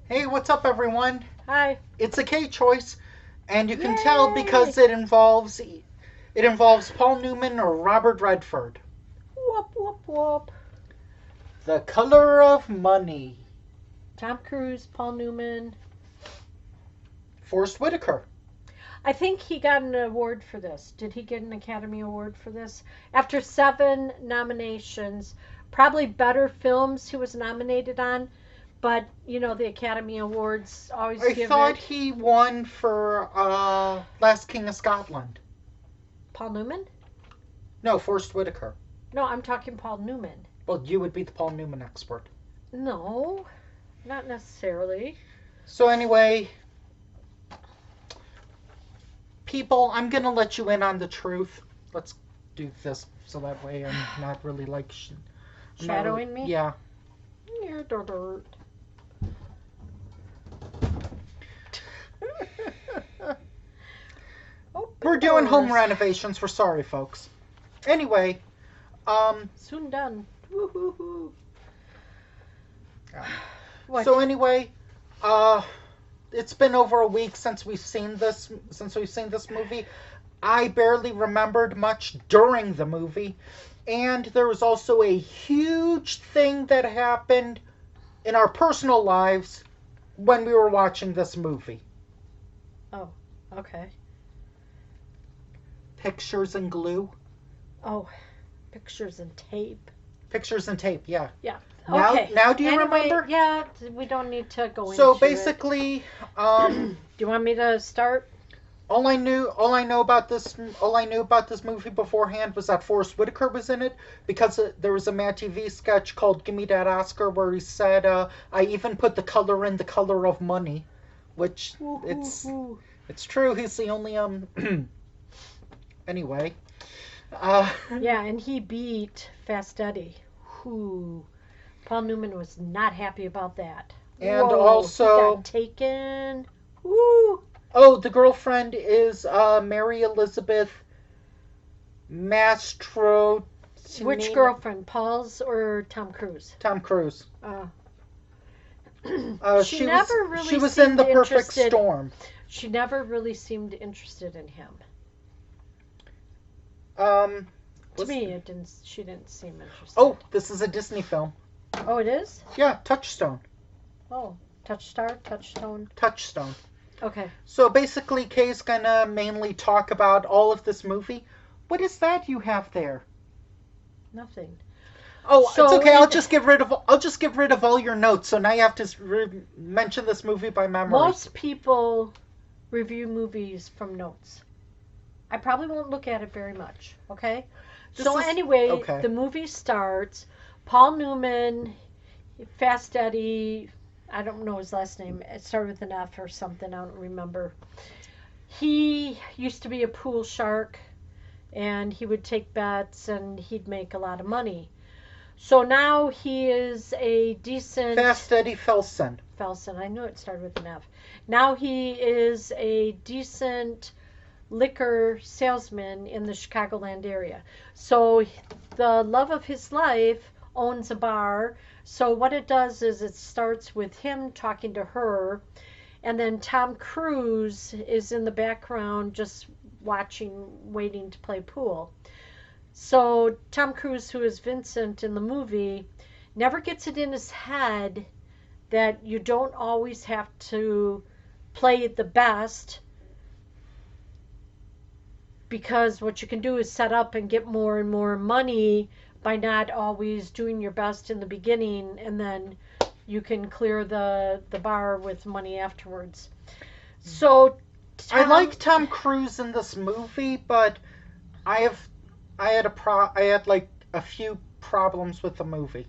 Hey, what's up, everyone? Hi. It's a K choice, and you can tell Yay! because it involves Paul Newman or Robert Redford. Whoop, whoop, whoop. The Color of Money. Tom Cruise, Paul Newman. Forrest Whitaker. I think he got an award for this. Did he get an Academy Award for this? After 7 nominations, probably better films he was nominated on, but the Academy Awards always I give thought it. he won for Last King of Scotland. Paul Newman? No, Forrest Whitaker. No, I'm talking Paul Newman. Well, you would be the Paul Newman expert. No, not necessarily. So anyway, people, I'm gonna let you in on the truth. Let's do this so that way I'm not really I'm not really, Shadowing me? yeah. Yeah, dirt. Open We're doing home doors. renovations. We're sorry, folks. Anyway, um, Soon done. Woo-hoo-hoo. yeah. What? So anyway, uh, it's been over a week since we've seen this movie. I barely remembered much during the movie, and there was also a huge thing that happened in our personal lives when we were watching this movie. Oh, okay. Pictures and glue. Oh, pictures and tape. Pictures and tape. Yeah. Yeah. Now, Okay. now, do you Anyway, remember? yeah, we don't need to go So into it. basically, Do you want me to start? all I knew about this movie beforehand was that Forrest Whitaker was in it because there was a Mad TV sketch called "Give Me That Oscar" where he said, "I even put the color in the color of money," which it's Woo-hoo-hoo. it's true. He's the only anyway. Uh, Yeah, and he beat Fast Eddie. Who? Paul Newman was not happy about that. and Whoa, he also, got taken. Woo! oh, the girlfriend is Mary Elizabeth Mastro. Which girlfriend, Paul's or Tom Cruise? Tom Cruise. Uh, she She was never she really was in seemed The Perfect interested. Storm. She never really seemed interested in him. Um, To was me, it didn't. She didn't seem interested. oh, this is a Disney film. Oh, it is. Yeah, Touchstone. Oh, Touchstone. Touchstone. Okay. So basically, Kay's gonna mainly talk about all of this movie. What is that you have there? Nothing. Oh, it's So okay. in I'll just get rid of all your notes. So now you have to mention this movie by memory. most people review movies from notes. I probably won't look at it very much. Okay. This So is anyway, okay. the movie starts. Paul Newman, Fast Eddie. I don't know his last name. It started with an F or something. I don't remember. He used to be a pool shark, and he would take bets and he'd make a lot of money. So now he is a decent Fast Eddie Felsen. Felsen. I knew it started with an F. Now he is a decent liquor salesman in the Chicagoland area. So the love of his life owns a bar. So what it does is it starts with him talking to her, and then Tom Cruise is in the background just watching, waiting to play pool. So Tom Cruise, who is Vincent in the movie, never gets it in his head that you don't always have to play the best, because what you can do is set up and get more and more money by not always doing your best in the beginning, and then you can clear the bar with money afterwards. So I Tom, like Tom Cruise in this movie, but I have I had like a few problems with the movie.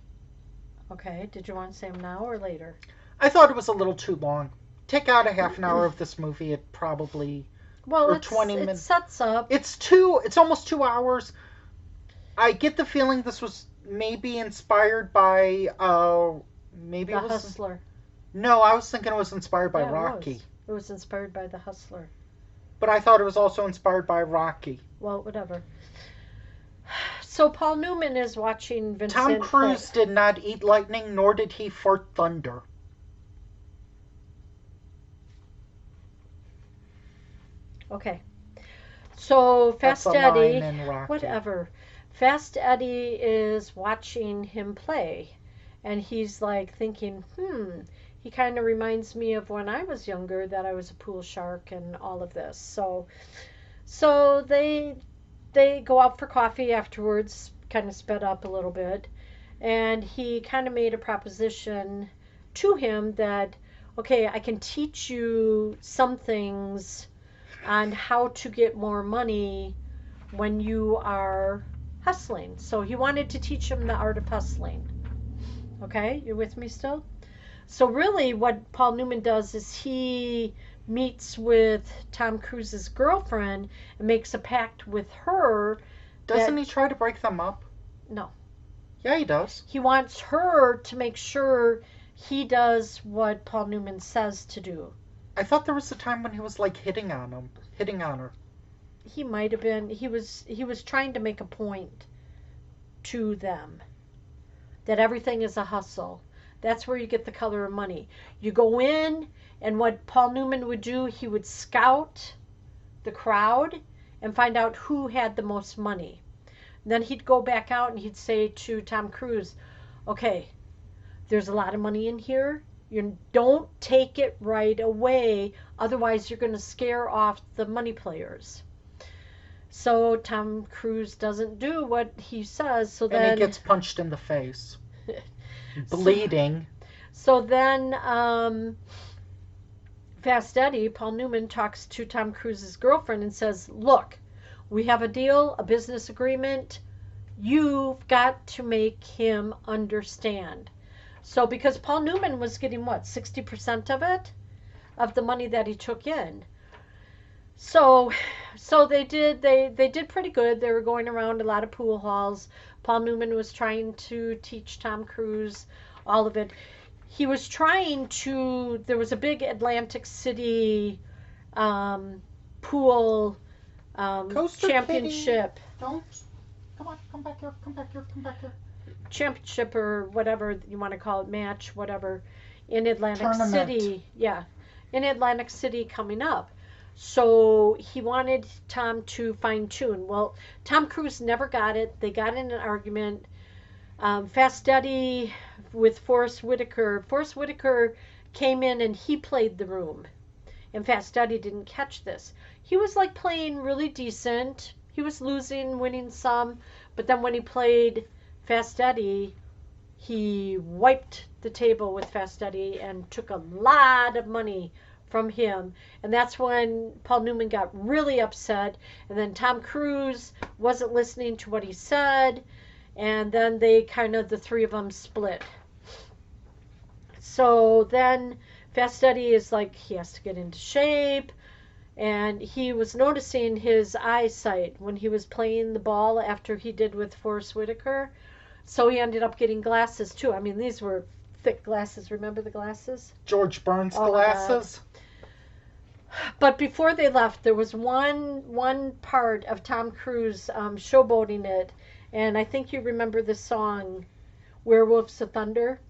okay, did you want to say them now or later? I thought it was a little too long. Take out a half an hour of this movie, it probably Well, or 20 it minutes. sets up It's almost 2 hours. I get the feeling this was maybe inspired by maybe the it was Hustler. no, I was thinking it was inspired by Yeah, it Rocky. was. It was inspired by the Hustler. But I thought it was also inspired by Rocky. Well, whatever. So Paul Newman is watching Tom Vincent play. Cruise did not eat lightning, nor did he fart thunder. Okay. So That's Fast a line Eddie, in Rocky. whatever. Fast Eddie is watching him play, and he's like thinking, he kind of reminds me of when I was younger that I was a pool shark and all of this. So they go out for coffee afterwards, kind of sped up a little bit, and he kind of made a proposition to him that, okay, I can teach you some things on how to get more money when you are hustling. So he wanted to teach him the art of hustling. Okay, you're with me still? So really what Paul Newman does is he meets with Tom Cruise's girlfriend and makes a pact with her. Doesn't he try to break them up? No. Yeah, he does. He wants her to make sure he does what Paul Newman says to do. I thought there was a time when he was like hitting on her. He might have been. He was trying to make a point to them that everything is a hustle. That's where you get the color of money. You go in, and what Paul Newman would do, he would scout the crowd and find out who had the most money. Then he'd go back out and he'd say to Tom Cruise, okay, there's a lot of money in here. You don't take it right away, otherwise you're going to scare off the money players. So Tom Cruise doesn't do what he says. So then he gets punched in the face, bleeding. So then Fast Eddie, Paul Newman, talks to Tom Cruise's girlfriend and says, look, we have a deal, a business agreement. You've got to make him understand. So because Paul Newman was getting, 60% of it? Of the money that he took in. So they did pretty good. They were going around a lot of pool halls. Paul Newman was trying to teach Tom Cruise all of it. He was trying to, there was a big Atlantic City pool championship. Don't. Come on, come back here. Championship or whatever you want to call it, match, whatever, in Atlantic City. Yeah, in Atlantic City coming up. So he wanted Tom to fine tune. Well, Tom Cruise never got it. They got in an argument. Fast Eddie with Forrest Whitaker. Forrest Whitaker came in and he played the room. And Fast Eddie didn't catch this. He was like playing really decent. He was losing, winning some. But then when he played Fast Eddie, he wiped the table with Fast Eddie and took a lot of money from him. And that's when Paul Newman got really upset. And then Tom Cruise wasn't listening to what he said. And then they the three of them split. So then Fast Eddie is like, he has to get into shape. And he was noticing his eyesight when he was playing the ball after he did with Forrest Whitaker. So he ended up getting glasses too. I mean, these were thick glasses. Remember the glasses? George Burns glasses. But before they left, there was one part of Tom Cruise showboating it. And I think you remember the song, Werewolves of Thunder.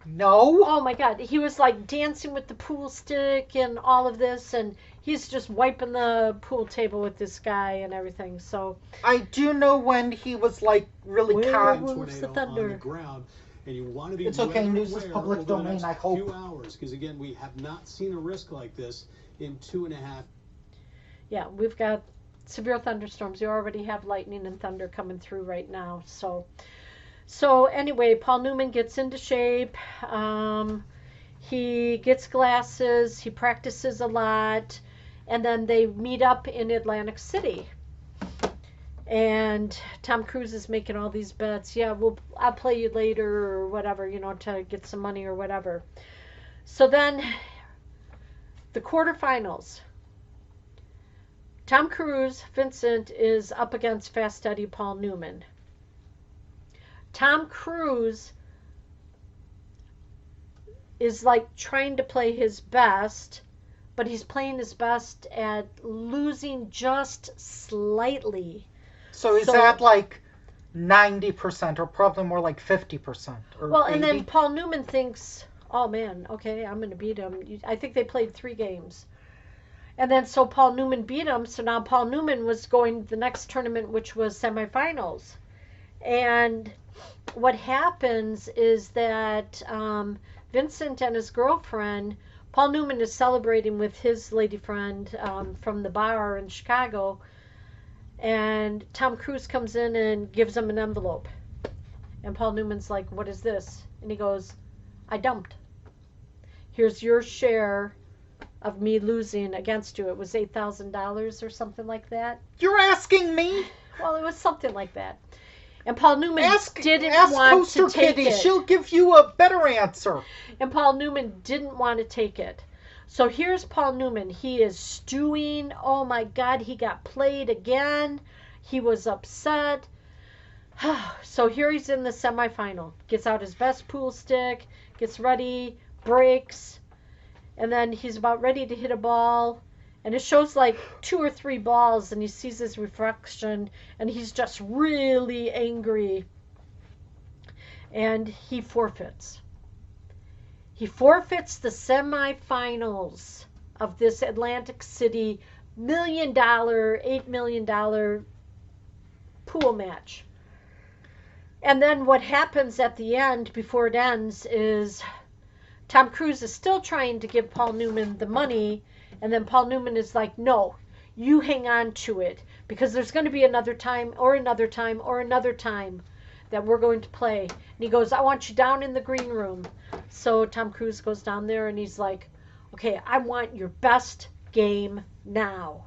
No. Oh my God. He was like dancing with the pool stick and all of this. And he's just wiping the pool table with this guy and everything. So I do know when he was like really Werewolves of Thunder. On the ground. And you want to be it's okay, news is public domain, I hope. Few hours, because again, we have not seen a risk like this in 2.5. Yeah, we've got severe thunderstorms. You already have lightning and thunder coming through right now. So anyway, Paul Newman gets into shape. He gets glasses. He practices a lot. And then they meet up in Atlantic City. And Tom Cruise is making all these bets. Yeah, I'll play you later or whatever, to get some money or whatever. So then the quarterfinals. Tom Cruise, Vincent, is up against Fast Eddie, Paul Newman. Tom Cruise is like trying to play his best, but he's playing his best at losing just slightly. So he's at like 90% or probably more like 50%. Well, 80%. And then Paul Newman thinks, oh man, okay, I'm going to beat him. I think they played 3 games. And then so Paul Newman beat him. So now Paul Newman was going to the next tournament, which was semifinals. And what happens is that Vincent and his girlfriend, Paul Newman is celebrating with his lady friend from the bar in Chicago. And Tom Cruise comes in and gives him an envelope. And Paul Newman's like, "What is this?" And he goes, "I dumped. Here's your share of me losing against you." It was $8,000 or something like that. You're asking me? Well, it was something like that. And Paul Newman didn't ask want Poster to take Kitty. it. She'll give you a better answer. And Paul Newman didn't want to take it. So here's Paul Newman. He is stewing. Oh my God, he got played again. He was upset. So here he's in the semifinal. Gets out his best pool stick, gets ready, breaks, and then he's about ready to hit a ball. And it shows like 2 or 3 balls, and he sees his reflection, and he's just really angry. And he forfeits. He forfeits the semifinals of this Atlantic City $8 million pool match. And then what happens at the end, before it ends, is Tom Cruise is still trying to give Paul Newman the money. And then Paul Newman is like, "No, you hang on to it, because there's going to be another time or another time or another time that we're going to play." And he goes, "I want you down in the green room." So Tom Cruise goes down there and he's like, "Okay, I want your best game now.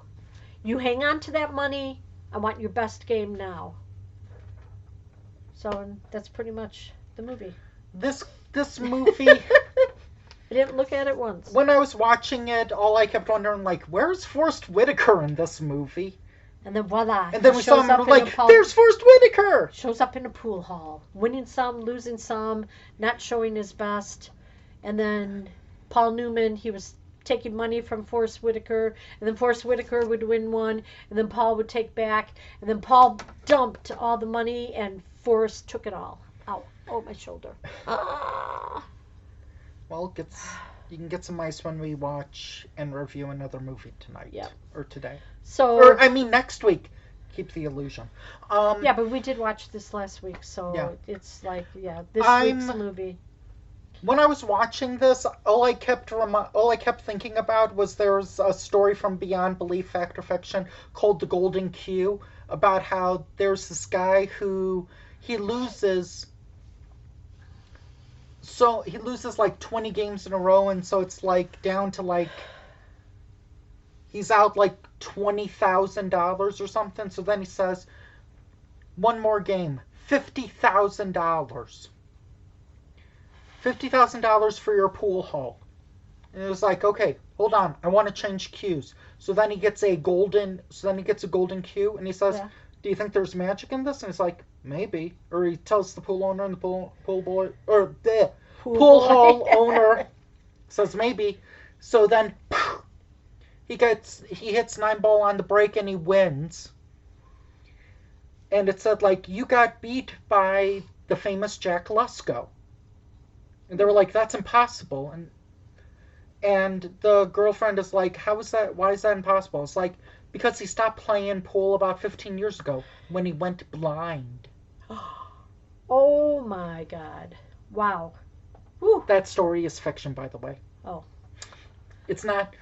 You hang on to that money. I want your best game now." So that's pretty much the movie. This movie, I didn't look at it once. when I was watching it, all I kept wondering, like, where's Forrest Whitaker in this movie? And then voila. And then he we saw shows him, up in like, a there's Forrest Whitaker! shows up in a pool hall, winning some, losing some, not showing his best. And then Paul Newman, he was taking money from Forrest Whitaker, and then Forrest Whitaker would win one, and then Paul would take back, and then Paul dumped all the money, and Forrest took it all. Ow, oh, my shoulder. Ah. Well, you can get some ice when we watch and review another movie tonight. Yep. Or today. So, Or, I mean, next week. Keep the illusion. yeah, but we did watch this last week, so Yeah. it's like, yeah, this week's movie. When I was watching this, all I kept thinking about was there's a story from Beyond Belief, Fact or Fiction called The Golden Q, about how there's this guy who he loses like 20 games in a row, and so it's like down to like he's out like $20,000 or something. So then he says, "One more game, $50,000. $50,000 for your pool hall." And it was like, "Okay, hold on, I want to change cues." So then he gets a golden cue, and he says, Yeah. "Do you think there's magic in this?" And he's like, "Maybe." Or he tells the pool owner, and the pool boy, or the pool hall owner says maybe. So then he hits 9-ball on the break and he wins. And it said, like, "You got beat by the famous Jack Lusko." And they were like, "That's impossible." And the girlfriend is like, "How is that? Why is that impossible?" It's like, because he stopped playing pool about 15 years ago when he went blind. Oh my God. Wow. Whew. That story is fiction, by the way. Oh. It's not.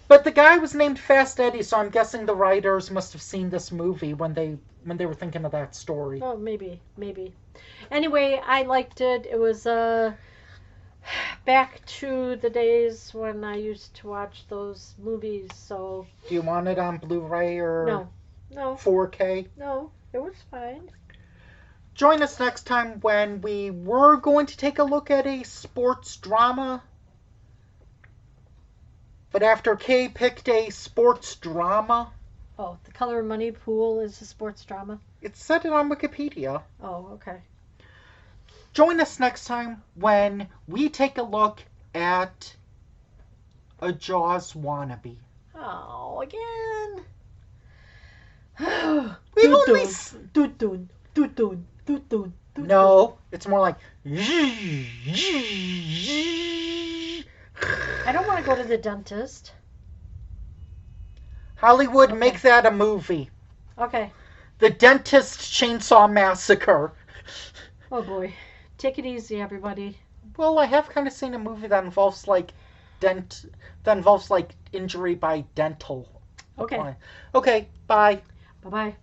But the guy was named Fast Eddie, so I'm guessing the writers must have seen this movie when they were thinking of that story. Oh, maybe. Anyway, I liked it. It was back to the days when I used to watch those movies. So Do you want it on Blu-ray or no, 4K? no, it was fine. Join us next time when we were going to take a look at a sports drama. But after Kay picked a sports drama, Oh, The Color of Money Pool is a sports drama. it said it on Wikipedia. Oh, okay. Join us next time when we take a look at a Jaws wannabe. Oh, again. We've only Dun. No, it's more like I don't want to go to the dentist. Hollywood, Okay. make that a movie. Okay. The Dentist Chainsaw Massacre. Oh boy. Take it easy, everybody. Well, I have kind of seen a movie that involves like injury by dental. Okay. Okay, bye. Bye bye.